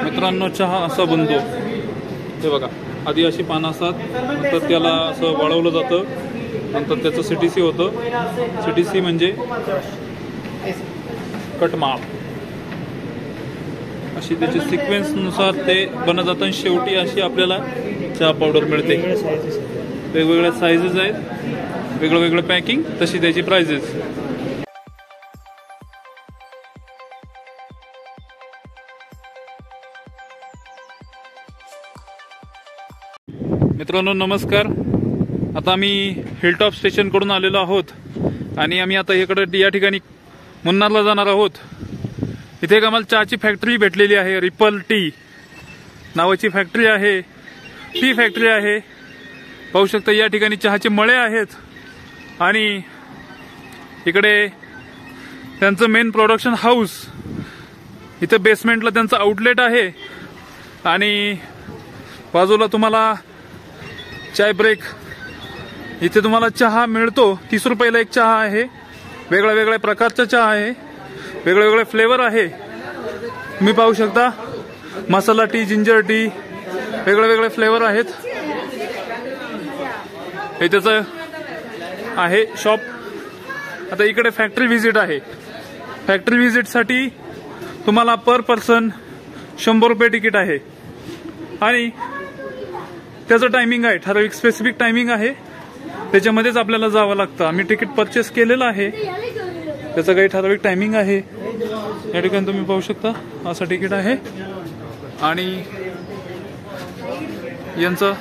मित्रांनो, चहा असा बनतो हे बघा. आधी अशी पानं असतात, नंतर त्याला असं वाळवलं जातं, नंतर त्याचं CTC होतं. CTC म्हणजे कटमाळ. अशी त्याची सिक्वेन्सनुसार ते बनत जातं आणि शेवटी अशी आपल्याला चहा पावडर मिळते. वेगवेगळ्या साईजेस आहेत, वेगळं पॅकिंग, तशी त्याची प्राइजेस. मित्रांनो नमस्कार. आता आम्ही हिलटॉप स्टेशनकडून आलेलो आहोत आणि आम्ही आता इकडे या ठिकाणी मुन्नारला जाणार आहोत. इथे एक आम्हाला चहाची फॅक्टरी भेटलेली आहे. रिपल टी नावाची फॅक्टरी आहे, टी फॅक्टरी आहे. पाहू शकता या ठिकाणी चहाचे मळे आहेत आणि इकडे त्यांचं मेन प्रोडक्शन हाऊस. इथे बेसमेंटला त्यांचं आउटलेट आहे आणि बाजूला तुम्हाला चाय ब्रेक. इथे तुम्हाला चहा मिळतो. 30 रुपयाला एक चहा आहे. वेगळ्या प्रकारचा चहा आहे, वेगळे फ्लेवर आहे. तुम्ही पाहू शकता मसाला टी, जिंजर टी, वेगळे फ्लेवर आहेत. हे त्याचं आहे शॉप. आता इकडे फॅक्टरी व्हिजिट आहे. फॅक्टरी व्हिजिटसाठी तुम्हाला पर पर्सन 100 रुपये तिकीट आहे आणि त्याचं टायमिंग आहे, ठराविक स्पेसिफिक टायमिंग आहे. त्याच्यामध्येच आपल्याला जावं लागतं. आम्ही तिकीट परचेस केलेलं आहे, त्याचं काही ठराविक टायमिंग आहे. या ठिकाणी तुम्ही पाहू शकता असं तिकीट आहे आणि यांचं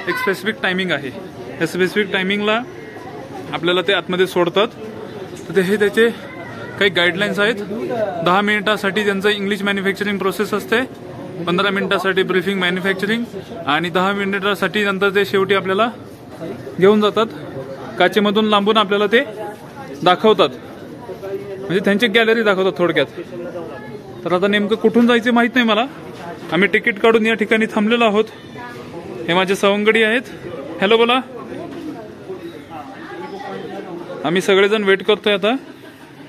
एक स्पेसिफिक टायमिंग आहे. या स्पेसिफिक टायमिंगला आपल्याला ते आतमध्ये सोडतात. तर हे त्याचे काही गाईडलाईन्स आहेत. 10 मिनिटासाठी त्यांचं इंग्लिश मॅन्युफॅक्चरिंग प्रोसेस असते, 15 मिनिटासाठी ब्रीफिंग मॅन्युफॅक्चरिंग आणि 10 मिनिटासाठी नंतर ते शेवटी आपल्याला घेऊन जातात. काचेमधून लांबून आपल्याला ते दाखवतात, म्हणजे त्यांची गॅलरी दाखवतात थोडक्यात. तर आता नेमकं कुठून जायचं माहित नाही मला. आम्ही तिकीट काढून या ठिकाणी थांबलेलो आहोत. हे माझे सवंगडी आहेत. हॅलो बोला. आम्ही सगळेजण वेट करतोय. आता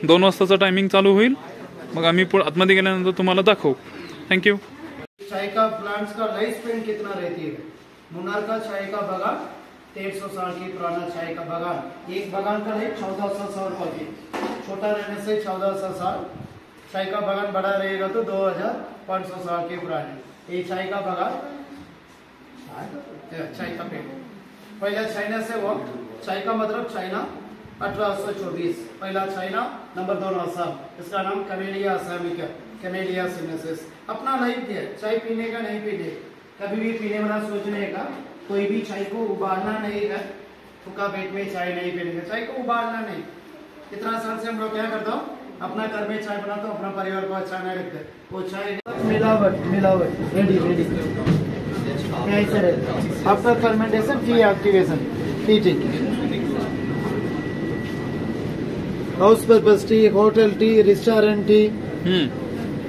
2 वाजताचा टायमिंग चालू होईल, मग आम्ही आतमध्ये गेल्यानंतर तुम्हाला दाखवू. थँक्यू. चाय का प्लांट्स का लाइफ स्पेन कितना रहती है? मुन्नार का चाय का बागान 150 साल की पुराना चाय का बागान. एक बागान का लाइफ 1400 साल का है. छोटा रहने से 1400 साल. चाय का बागान बड़ा रहेगा तो 2500 साल के पुराने. ये चाय का बागान, चाय का पेड़. पहला चाइना से वक्त. चाय का मतलब चाइना 1824. पहला चाइना, नंबर 2 आसाम. इसका नाम कैमेलिया असामिका, कैमेलिया सिनेसिस. अपना लाइफ दिया. चाय पीने का नहीं पीने, कभी भी पीने वाला सोचने का. कोई भी चाय को उबालना नहीं है. फूका पेट में चाय नहीं पीने का. चाय को उबालना नहीं. इतना साल से हम लोग क्या करता हूँ, अपना घर में चाय बनाता हूँ, अपना परिवार को अच्छा नहीं रखते. वो चाय मिलावट रेडी ऐसा रहता. After fermentation tea activation, heating. House purpose tea, hotel tea, restaurant tea,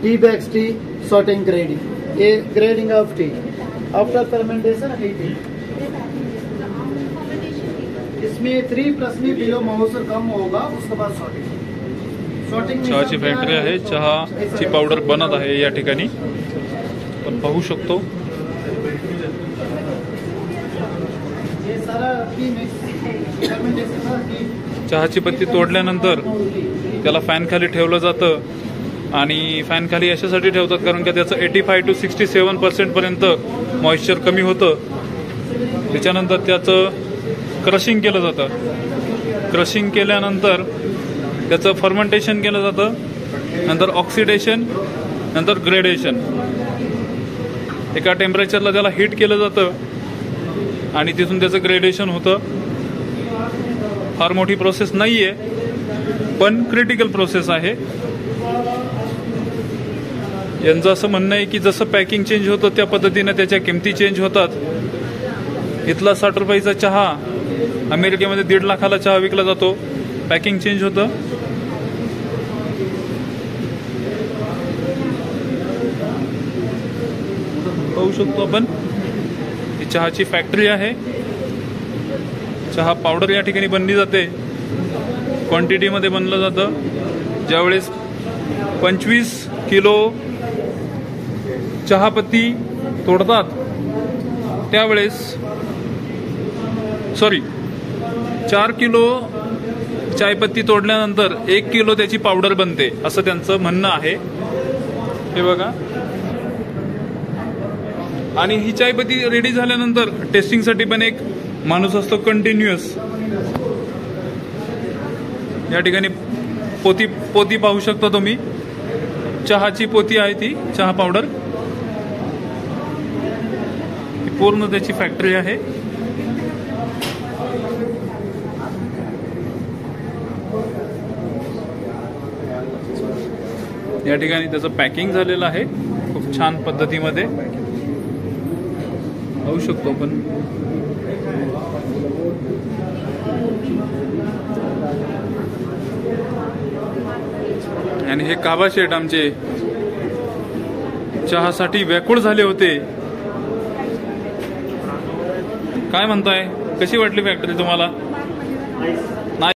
tea bags tea, sorting grading. ये grading of tea. After fermentation heating. इसमें 3+ में बिलो महोत्सव कम होगा, उसके बाद सॉर्टिंग. चहाची फॅक्टरी आहे. चहाची पावडर बनत आहे या ठिकाणी आपण पाहू शकतो. चहाची पत्ती तोडल्यानंतर त्याला फॅन खाली ठेवलं जातं आणि फॅन खाली याच्यासाठी ठेवतात कारण की त्याचं 85 to 67% पर्यंत मॉइश्चर कमी होतं. त्याच्यानंतर त्याचं क्रशिंग केलं जातं. क्रशिंग केल्यानंतर त्याचं फर्मेंटेशन केलं जातं, नंतर ऑक्सिडेशन, नंतर ग्रेडेशन. एका टेम्परेचरला त्याला हीट केलं जातं आणि तिथून त्याचं ग्रेडेशन होतं. फार मोठी प्रोसेस नाहीये, पण क्रिटिकल प्रोसेस आहे. यांचं असं म्हणणं आहे की जसं पॅकिंग चेंज होतं त्या पद्धतीने त्याच्या किमती चेंज होतात. इथला 60 रुपयाचा चहा अमेरिकेमध्ये 1.5 लाखाला चहा विकला जातो. पॅकिंग चेंज होतं. पाहू शकतो आपण ही चहाची फॅक्टरी आहे. चहा पावडर या ठिकाणी बनली जाते, क्वांटिटीमध्ये बनलं जातं. ज्यावेळेस 25 किलो चहापत्ती तोडतात त्यावेळेस 4 किलो चायपत्ती तोडल्यानंतर 1 किलो त्याची पावडर बनते असं त्यांचं म्हणणं आहे. हे बघा. आणि ही चायपत्ती रेडी झाल्यानंतर टेस्टिंगसाठी पण एक माणूस असतो कंटिन्युअस. या ठिकाणी पोती पाहू शकता तुम्ही. चहाची पोती आहे ती चहा पावडर. पूर्ण त्याची फॅक्टरी आहे. या ठिकाणी त्याचं पॅकिंग झालेलं आहे खूप छान पद्धतीमध्ये पाहू शकतो आपण. आणि हे काबा शेठ आमचे चहासाठी व्याकुळ झाले होते. काय म्हणताय, कशी वाटली फॅक्टरी तुम्हाला?